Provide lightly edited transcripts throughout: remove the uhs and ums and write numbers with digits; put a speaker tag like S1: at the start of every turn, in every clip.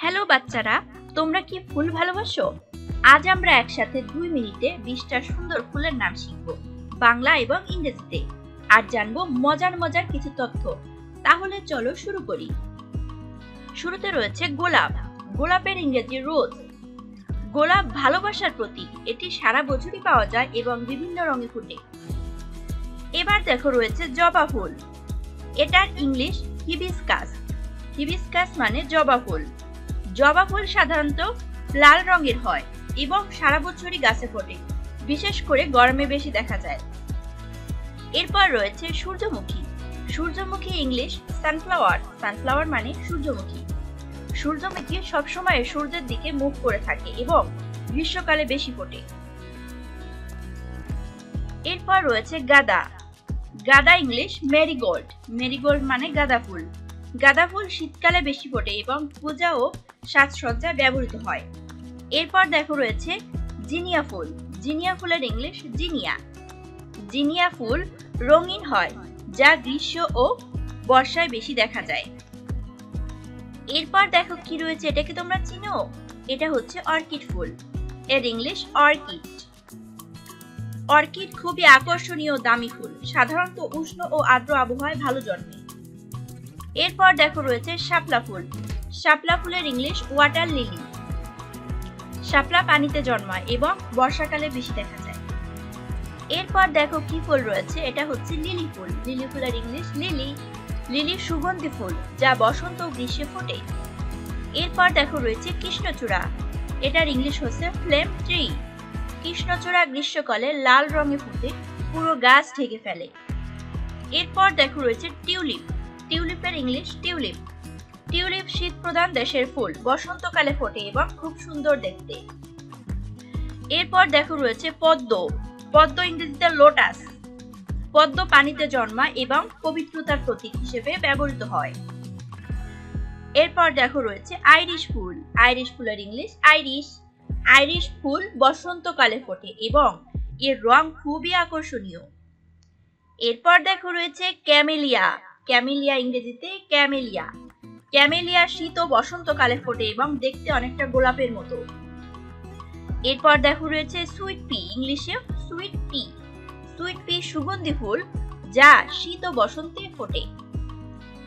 S1: Hello বাচ্চারা, তোমরা কি ফুল ভালোবাসো? আজ আমরা একসাথে 2 মিনিটে 20টা সুন্দর ফুলের নাম শিখব, বাংলা এবং ইংরেজিতে, আর জানবো মজার মজার কিছু তথ্য। তাহলে চলো শুরু করি। শুরুতে রয়েছে গোলাপ। গোলাপের ইংরেজি রোজ। গোলাপ ভালোবাসার প্রতীক। এটি সারা বছরই পাওয়া যায় এবং বিভিন্ন রঙে ফোটে। এবার দেখো রয়েছে জবা ফুল। এটার ইংলিশ হিবিস্কাস। হিবিস্কাস মানে জবা ফুল। জবা ফুল সাধারণত লাল রঙের হয় এবং সারা বছরই গাছে ফোটে, বিশেষ করে গরমে বেশি দেখা যায়। এরপর রয়েছে সূর্যমুখী। সূর্যমুখী ইংলিশ সানফ্লাওয়ার। সানফ্লাওয়ার মানে সূর্যমুখী। সূর্যমুখী সবসময় সূর্যের দিকে মুখ করে থাকে এবং গ্রীষ্মকালে বেশি ফোটে। এরপর রয়েছে গাঁদা। গাঁদা ইংলিশ মেরিগোল্ড। মেরিগোল্ড মানে গাঁদা ফুল। গাঁদা ফুল শীতকালে বেশি ফোটে এবং পূজা ও সাজসজ্জায় ব্যবহৃত হয়। এরপর দেখো রয়েছে জিনিয়া ফুল। জিনিয়া ফুলের ইংলিশ জিনিয়া। জিনিয়া ফুল রঙিন হয়, যা গ্রীষ্ম ও বর্ষায় বেশি দেখা যায়। এরপর দেখো কি রয়েছে, এটা কি তোমরা চিনো? এটা হচ্ছে অর্কিড ফুল। এর ইংলিশ অর্কিড। অর্কিড খুবই আকর্ষণীয় দামি ফুল, সাধারণত উষ্ণ ও আর্দ্র আবহাওয়ায় ভালো জন্মে। এরপর দেখো রয়েছে শাপলা ফুল। শাপলা ফুলের ইংলিশ ওয়াটার লিলি। শাপলা পানিতে জন্মায় এবং বর্ষাকালে বেশি দেখা যায়। এরপর দেখো কি ফুল রয়েছে, এটা হচ্ছে লিলি ফুল। লিলি ফুলের ইংলিশ লিলি। লিলি সুগন্ধি ফুল, যা বসন্ত ও গ্রীষ্মে ফোটে। এরপর দেখো রয়েছে কৃষ্ণচূড়া। এটার ইংলিশ হচ্ছে ফ্লেম ট্রি। কৃষ্ণচূড়া গ্রীষ্মকালে লাল রঙে ফুটে, পুরো গাছ ঢেকে ফেলে। এরপর দেখো রয়েছে টিউলিপ। টিউলিপের ইংলিশ টিউলিপ। টিউলিপ শীত প্রধান দেশের ফুল, বসন্তকালে ফোটে এবং খুব সুন্দর দেখতে। এরপর দেখো রয়েছে পদ্ম। পদ্ম ইংরেজিতে লোটাস। পদ্ম পানিতে জন্মায় এবং পবিত্রতার প্রতীক হিসেবে ব্যবহৃত হয়। এরপর দেখো রয়েছে আইরিশ ফুল। আইরিশ ফুলের ইংলিশ আইরিশ। আইরিশ ফুল বসন্তকালে ফোটে এবং এর রং খুবই আকর্ষণীয়। এরপর দেখো রয়েছে ক্যামেলিয়া। ক্যামেলিয়া ইংরেজিতে ক্যামেলিয়া। ক্যামেলিয়া শীত ও বসন্তকালে ফোটে এবং দেখতে অনেকটা গোলাপের মতো। এরপর দেখো রয়েছে সুইট পি। ইংলিশে সুইট পি। সুইট পি সুগন্ধি ফুল, যা শীত ও বসন্তে ফোটে।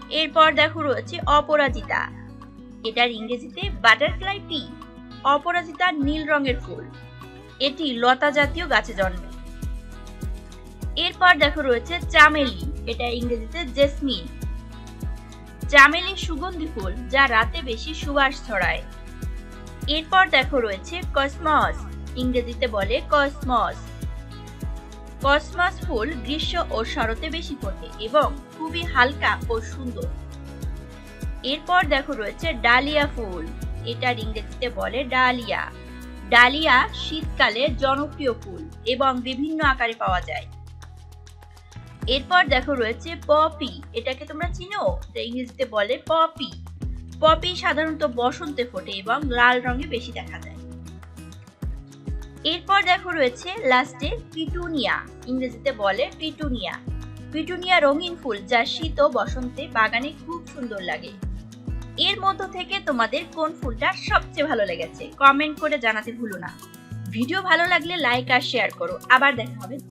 S1: এরপর দেখো রয়েছে অপরাজিতা। এটার ইংরেজিতে বাটারফ্লাই পি। অপরাজিতা নীল রঙের ফুল। এটি লতা জাতীয় গাছে জন্মে। এরপর দেখো রয়েছে চামেলি। এটা ইংরেজিতে জেসমিন। চামেলি সুগন্ধি ফুল, যা রাতে বেশি সুবাস ছড়ায়। এরপর দেখো রয়েছে কসমস। ইংরেজিতে বলে কসমস। কসমস ফুল গ্রীষ্ম ও শরতে বেশি ফোটে এবং খুবই হালকা ও সুন্দর। এরপর দেখো রয়েছে ডালিয়া ফুল। এটার ইংরেজিতে বলে ডালিয়া। ডালিয়া শীতকালে জনপ্রিয় ফুল এবং বিভিন্ন আকারে পাওয়া যায়। এরপর দেখো রয়েছে পপি। এটাকে তোমরা চিনো? ইংরেজিতে বলে পপি। পপি সাধারণত বসন্তে ফোটে এবং লাল রঙে বেশি দেখা যায়। এরপর দেখো রয়েছে লাস্টে পিটুনিয়া। ইংরেজিতে বলে পিটুনিয়া। পিটুনিয়া রঙিন ফুল, যা শীত ও বসন্তে বাগানে খুব সুন্দর লাগে। এর মধ্য থেকে তোমাদের কোন ফুলটা সবচেয়ে ভালো লেগেছে কমেন্ট করে জানাতে ভুলো না। ভিডিও ভালো লাগলে লাইক আর শেয়ার করো। আবার দেখা হবে।